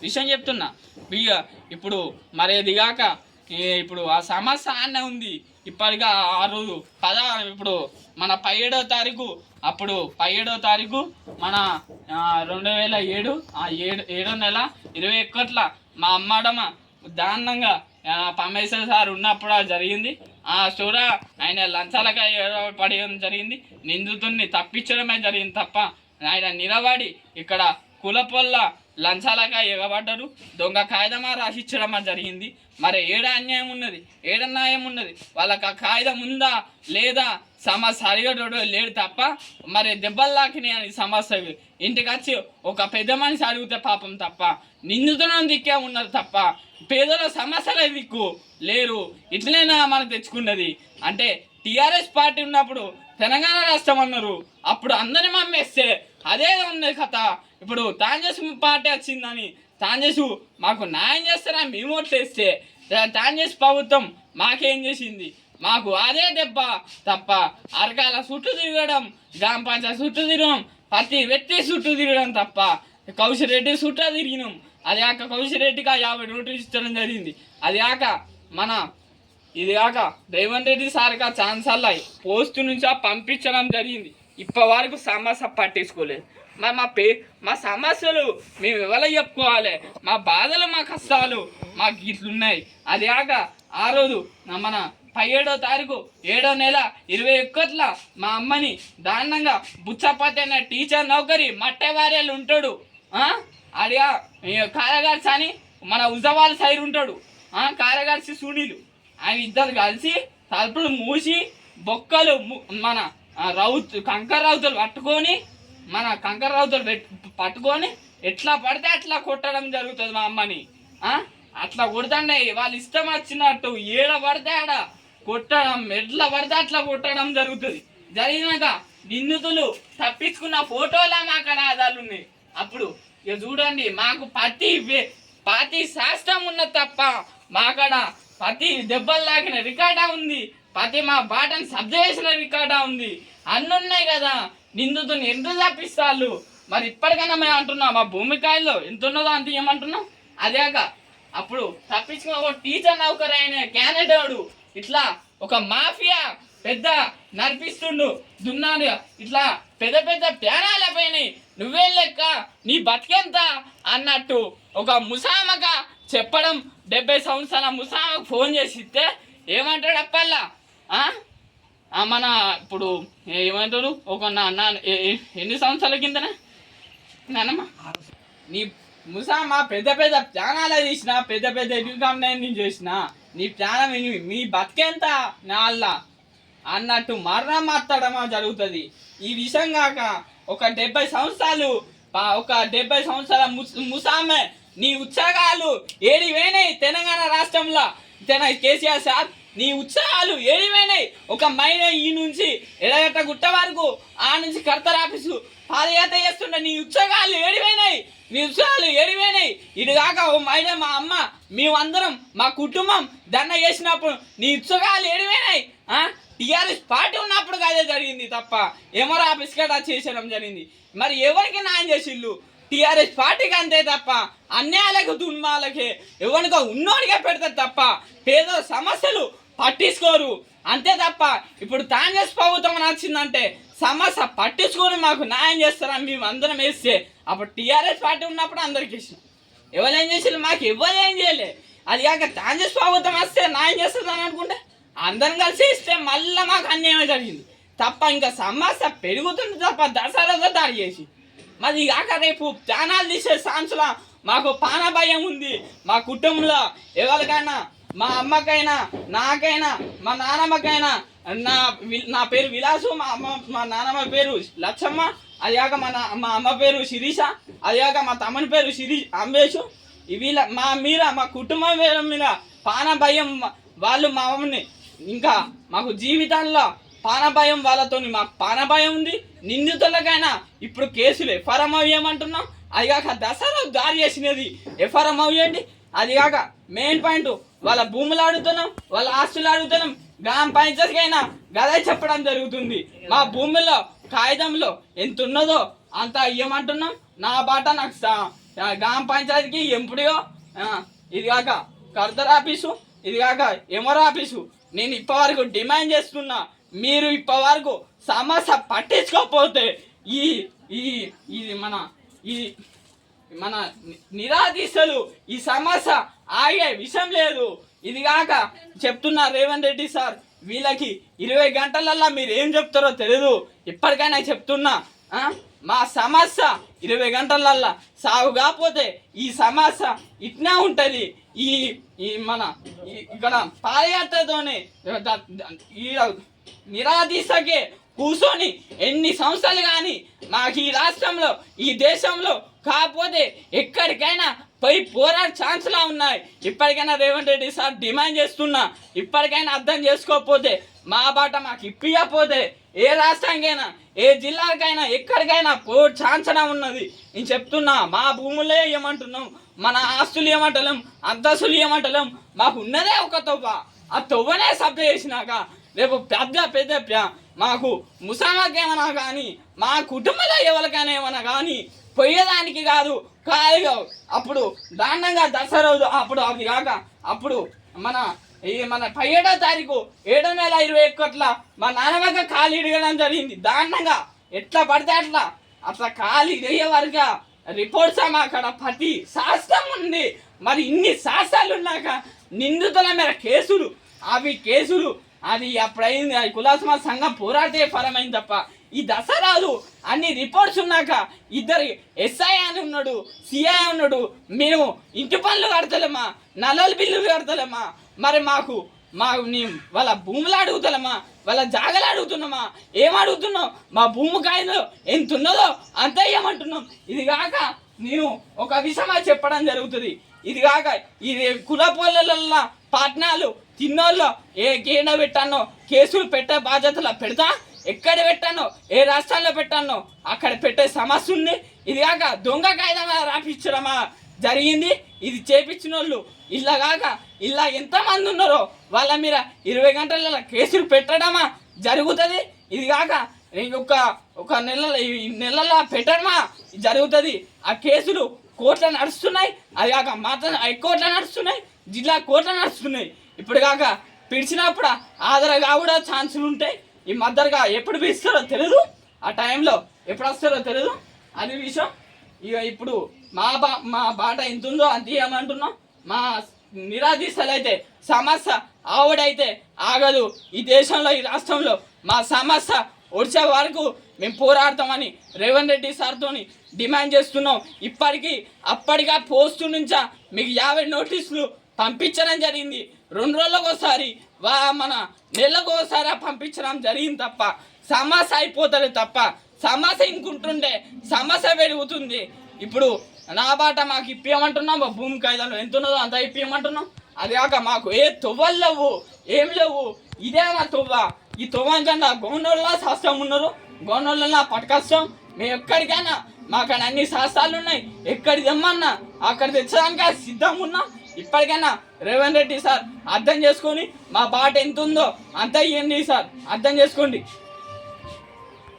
విషయం చెప్తున్నా. ఇప్పుడు మరి అదిగాక ఇప్పుడు ఆ సమస్య అనే ఉంది. ఇప్పటిగా ఆ రోజు ఇప్పుడు మన 17వ తారీఖు, అప్పుడు 17వ తారీఖు మన 2007 ఏడో నెల 21 మా అమ్మడమ దారుణంగా పరమేశ్వర సార్ ఉన్నప్పుడు జరిగింది. ఆ స్టోర ఆయన లంచాలక పడేయడం జరిగింది. నిందితుడిని తప్పించడమే జరిగింది తప్ప ఆయన నిలబడి ఇక్కడ కులపొల్ల లంచాలగా ఎగబడ్డారు. దొంగ కాగితమా రాసిచ్చడం జరిగింది. మరి ఏడ అన్యాయం ఉన్నది, ఏడ న్యాయం ఉన్నది? వాళ్ళకి ఆ కాగితం ఉందా లేదా సమస్య అడిగేటోడు లేడు తప్ప మరి దెబ్బలు లాకినాయి అని సమస్య ఇంటికి వచ్చి ఒక పెద్ద మనిషి అడిగితే పాపం తప్ప నిందితులను దిక్కే ఉన్నారు తప్ప పేదల సమస్యలే దిక్కు లేరు. ఇట్లైనా మనకు తెచ్చుకున్నది అంటే టీఆర్ఎస్ పార్టీ ఉన్నప్పుడు తెలంగాణ రాష్ట్రం అన్నారు, అప్పుడు అందరిని మమ్మేస్తే అదే ఉన్నది కథ. ఇప్పుడు కాంగ్రెస్ పార్టీ వచ్చిందని కాంగ్రెస్ మాకు న్యాయం చేస్తారని మేము ఓట్లేస్తే కాంగ్రెస్ ప్రభుత్వం మాకేం చేసింది? మాకు అదే దెబ్బ తప్ప అరకాల చుట్టూ తిరగడం, గ్రామ పంచాయతీ చుట్టూ తిరగడం, ప్రతి వ్యక్తి చుట్టూ తిరగడం తప్ప కౌశిరెడ్డి చుట్టూ తిరిగినాం. అది కాక కౌశిరెడ్డికి 50 నోటీసులు ఇచ్చడం జరిగింది. అది కాక ఇది కాక రేవంత్ రెడ్డి సార్గా ఛాన్సర్లు పోస్టు నుంచి పంపించడం జరిగింది. ఇప్పటి వరకు సమస్య పట్టించుకోలేదు. మరి మా సమస్యలు మేము ఎవరో చెప్పుకోవాలి? మా బాధలు మా కష్టాలు మాకు ఇట్లున్నాయి. అది కాక ఆ రోజు మన 17వ తారీఖు 7వ నెల 21 మా అమ్మని దారుణంగా బుచ్చపతి అనే టీచర్ నౌకరి మట్టెవారేళ్ళు ఉంటాడు. అడిగా కార్యదర్శి అని మన ఉజవాళ్ళ సైడ్ ఉంటాడు కార్యదర్శి సునీలు. ఆయన ఇద్దరు కలిసి తలుపులు మూసి బొక్కలు మన కంకర రౌతులు పట్టుకొని ఎట్లా పడితే అట్లా కొట్టడం జరుగుతుంది మా అమ్మని. అట్లా కొడతాండే వాళ్ళు ఇష్టం వచ్చినట్టు ఏడ పడితే ఆడ కొట్టడం, ఎట్లా పడితే అట్లా కొట్టడం జరుగుతుంది. జరిగినాక నిందితులు తప్పించుకున్న ఫోటోలా మా అక్కడ ఆధారాలు ఉన్నాయి. అప్పుడు ఇక చూడండి, మాకు ప్రతి శాస్త్రం ఉన్నది తప్ప మాకడ ప్రతి దెబ్బలు లాగిన రికార్డా ఉంది, ప్రతి మా బాటను సబ్జెక్ట్ చేసిన రికార్డా ఉంది. అన్నీ ఉన్నాయి కదా. నిందితుని ఎందుకు తప్పిస్తాళ్ళు? మరి ఇప్పటికైనా మేము అంటున్నాం మా భూమికాయల్లో ఎంత ఉన్నదో అంత ఏమంటున్నాం. అదేక అప్పుడు తప్పించుకున్న ఒక టీచర్ నౌకర్ అయిన క్యాండిడేట్ ఇట్లా ఒక మాఫియా పెద్ద నడిపిస్తుండు దున్నాడు. ఇట్లా పెద్ద పెద్ద ప్యానాల పోయినాయి, నువ్వేం లెక్క, నీ బతికెంత అన్నట్టు ఒక ముసామగా చెప్పడం. 70 సంవత్సరాల ముసామకు ఫోన్ చేసి ఇస్తే ఏమంటాడు అప్పల్లా? మన ఇప్పుడు ఏమంటాడు ఒక ఎన్ని సంవత్సరాల కిందనే నానమ్మ నీ ముసామ పెద్ద పెద్ద ప్రాణాలు తీసిన, పెద్ద పెద్ద ఎడ్యుకేషన్ చేసిన, నీ ప్రాణం మీ బతికెంత నాళ్ళ అన్నట్టు మరణం మాట్లాడమా జరుగుతుంది. ఈ విషయం కాక ఒక 70 సంవత్సరాల ముసామే నీ ఉత్సాహాలు ఏడిపోయినాయి తెలంగాణ రాష్ట్రంలో. కేసీఆర్ సార్ నీ ఉత్సాహాలు ఏడిపోయినాయి. ఒక మైన ఈ నుంచి ఎడగట్ట గుట్ట వరకు ఆ నుంచి కర్తర్ ఆఫీసు పాదయాత్ర చేస్తుండే నీ ఉత్సాహాలు ఏడిపోయినాయి. ఇటు కాక ఓ మైన మా అమ్మ మేమందరం మా కుటుంబం దండ చేసినప్పుడు నీ ఉత్సాహాలు ఏడిపోయినాయి. టీఆర్ఎస్ పార్టీ ఉన్నప్పుడు అదే జరిగింది తప్ప ఏమో ఆఫీస్ కట్టా చేసడం జరిగింది. మరి ఎవరికి న్యాయం చేసిళ్ళు? టీఆర్ఎస్ పార్టీకి అంతే తప్ప అన్యాయాలకు దుర్మాలకే ఎవరికో ఉన్నోడిగా పెడతారు తప్ప పేద సమస్యలు పట్టించుకోరు అంతే తప్ప. ఇప్పుడు కాంగ్రెస్ ప్రభుత్వం నచ్చిందంటే సమస్య పట్టించుకొని మాకు న్యాయం చేస్తారని మేము అందరం వేస్తే అప్పుడు టీఆర్ఎస్ పార్టీ ఉన్నప్పుడు అందరికి ఇష్టం. ఎవరేం చేసారు? మాకు ఎవరేం చేయలే. అది కాక కాంగ్రెస్ ప్రభుత్వం వస్తే న్యాయం చేస్తుందని అనుకుంటే అందరం కలిసి ఇస్తే మళ్ళీ మాకు అన్యాయం జరిగింది తప్ప ఇంకా సమస్య పెరుగుతుంది తప్ప దసరాగా దాడి చేసి మరి కాక రేపు ప్రాణాలు తీసే ఛాన్స్లో మాకు పాన భయం ఉంది. మా కుటుంబంలో ఎవరికైనా, మా అమ్మకైనా, నాకైనా, మా నానమ్మకైనా, నా పేరు విలాసు, మా నానమ్మ పేరు లచ్చమ్మ, అది కాక మా అమ్మ పేరు శిరీష, అది కాక మా తమ్ముని పేరు అంబేషు. వీళ్ళ మా కుటుంబం మీద పాన భయం. వాళ్ళు మా అమ్మని ఇంకా మాకు జీవితంలో పానభయం వాళ్ళతో మాకు పానభయం ఉంది. నిందితులకైనా ఇప్పుడు కేసులు ఎఫ్ఆర్ఎం అవ్వమంటున్నాం. అది కాక దసరా దారి చేసినది ఎఫ్ఆర్ఎం అవ్వండి. అది కాక మెయిన్ పాయింట్ వాళ్ళ భూములు అడుగుతున్నాం, వాళ్ళ ఆస్తులు అడుగుతున్నాం. గ్రామ పంచాయతీకైనా గదే చెప్పడం జరుగుతుంది. మా భూముల్లో కాగితంలో ఎంత ఉన్నదో అంత ఇవ్వమంటున్నాం. నా బాట నాకు గ్రామ పంచాయతీకి ఎంపీడీఓ, ఇది కాక కర్దర్ ఆఫీసు, ఇది కాక ఎంఆర్ ఆఫీసు. నేను ఇప్పటివరకు డిమాండ్ చేస్తున్నా, మీరు ఇప్పటివరకు సమస్య పట్టించుకోకపోతే ఈ ఈ ఇది మన నిరాదీశలు ఈ సమస్య ఆగే విషయం లేదు. ఇది కాక చెప్తున్నా రేవంత్ రెడ్డి సార్, వీళ్ళకి 20 గంటలల్లో మీరు ఏం చెప్తారో తెలియదు. ఇప్పటికైనా చెప్తున్నా, మా సమస్య 20 గంటలల్లో సాగు కాకపోతే ఈ సమస్య ఇట్నే ఉంటుంది. ఈ ఈ మన ఇక్కడ పాదయాత్రతోనే ఈ నిరాదీశకే కూర్చొని ఎన్ని సంవత్సరాలు కానీ మాకు ఈ రాష్ట్రంలో ఈ దేశంలో కాకపోతే ఎక్కడికైనా పోయి పోరాడే ఛాన్స్లా ఉన్నాయి. ఇప్పటికైనా రేవంత్ రెడ్డి సార్ డిమాండ్ చేస్తున్నా, ఇప్పటికైనా అర్థం చేసుకోకపోతే మా బాట మాకు ఇప్పియకపోతే ఏ రాష్ట్రానికైనా ఏ జిల్లాకైనా ఎక్కడికైనా ఛాన్సన ఉన్నది. నేను చెప్తున్నా, మా భూములే ఏమంటున్నాం, మన ఆస్తులు ఏమంటలేం, అంతస్తులు ఏమంటలేం, మాకు ఉన్నదే ఒక తొవ్వ. ఆ తొవ్వనే సభ్య చేసినాక రేపు పెద్ద మాకు ముసామాకి ఏమన్నా కానీ మా కుటుంబంలో ఎవరికైనా ఏమన్నా కానీ పోయేదానికి కాదు ఖాళీగా అప్పుడు దారుణంగా దసరా రోజు అప్పుడు అది కాక అప్పుడు మన 17వ తారీఖు 7వ నెల 21 మా నాన్నమ్మక ఖాళీ ఇడగడం జరిగింది. దారుణంగా ఎట్లా పడితే అట్లా ఖాళీ ఇయ్యే వరకు రిపోర్ట్స్ అక్కడ ప్రతి శాస్త్రం ఉంది. మరి ఇన్ని శాస్త్రాలు ఉన్నాక నిందితుల మీద కేసులు, అవి కేసులు అది అప్పుడైంది, అది కులాసమా సంఘం పోరాటే పరమైంది తప్ప ఈ దసరాలు అన్ని రిపోర్ట్స్ ఉన్నాక ఇద్దరు ఎస్ఐ అని ఉన్నాడు, సిఐ ఉన్నాడు, మేము ఇంటి పనులు కడతలేమా, నల్లల బిల్లులు కడతలేమా, మరి మాకు వాళ్ళ భూములు అడుగుతలేమా, వాళ్ళ జాగలు అడుగుతున్నామా, ఏం అడుగుతున్నాం, మా భూమి కాయలో ఎంత ఉన్నదో అంత ఏమంటున్నాం. ఇది కాక నేను ఒక విషయం చెప్పడం జరుగుతుంది. ఇది కాక ఇది కుల పొలాలల్లో పట్నాలు తిన్నోళ్ళు ఏ గేడ పెట్టానో కేసులు పెట్టే బాధ్యతలు పెడతా, ఎక్కడ పెట్టానో ఏ రాష్ట్రాల్లో పెట్టానో అక్కడ పెట్టే సమస్య ఉంది. ఇది కాక దొంగ కాయిదా రాపించడమా జరిగింది. ఇది చేపించిన వాళ్ళు ఇలా కాక ఇలా ఎంతమంది ఉన్నారో వాళ్ళ మీద 20 గంటల కేసులు పెట్టడమా జరుగుతుంది. ఇది కాక ఒక నెలలో పెట్టడమా జరుగుతుంది. ఆ కేసులు కోర్టులో నడుస్తున్నాయి, అది కాక మాత్రం హైకోర్టులో నడుస్తున్నాయి, జిల్లా కోర్టులో నడుస్తున్నాయి. ఇప్పుడు కాక పిలిచినప్పుడు ఆధారగా కూడా ఛాన్సులు ఉంటాయి. ఈ మద్దరుగా ఎప్పుడు పిలుస్తారో తెలియదు, ఆ టైంలో ఎప్పుడు వస్తారో తెలియదు. అది విషయం. ఇక ఇప్పుడు మా బాట ఎంత ఉందో అంత ఏమంటున్నాం. మా నిరాదీశలు అయితే సమస్య ఆవిడైతే ఆగదు. ఈ దేశంలో ఈ రాష్ట్రంలో మా సమస్య వచ్చే వరకు మేము పోరాడతామని రేవంత్ రెడ్డి సార్తో డిమాండ్ చేస్తున్నాం. ఇప్పటికీ అప్పటిగా పోస్టు నుంచా మీకు 50 నోటీసులు పంపించడం జరిగింది. 2 రోజులకు ఒకసారి మన నెలకు ఒకసారి పంపించడం జరిగింది తప్ప సమస్య అయిపోతుంది తప్ప సమస్య ఇంకుంటుంటే సమస్య పెరుగుతుంది. ఇప్పుడు నా బాట మాకు ఇప్పేయమంటున్నాం, మా భూమి కాయిదాలు ఎంత ఉన్నదో అంత ఇప్పేయమంటున్నాం. అది కాక మాకు ఏ తొవ్వలు లేవు, ఏం లేవు. ఇదే మా తొవ్వ. ఈ తొవ్వ కన్నా గవర్నర్లా శాస్త్రం ఉన్నారు, గవర్నర్లా పట్టుకొస్తాం. మేము ఎక్కడికైనా మాకు అన్ని శాస్త్రాలు ఉన్నాయి, ఎక్కడికి తెమ్మన్నా అక్కడ తెచ్చడానికి సిద్ధంగా ఉన్నాం. ఇప్పటికైనా రేవంత్ రెడ్డి సార్ అర్థం చేసుకొని మా బాట ఎంత ఉందో అంత ఇవ్వండి సార్, అర్థం చేసుకోండి.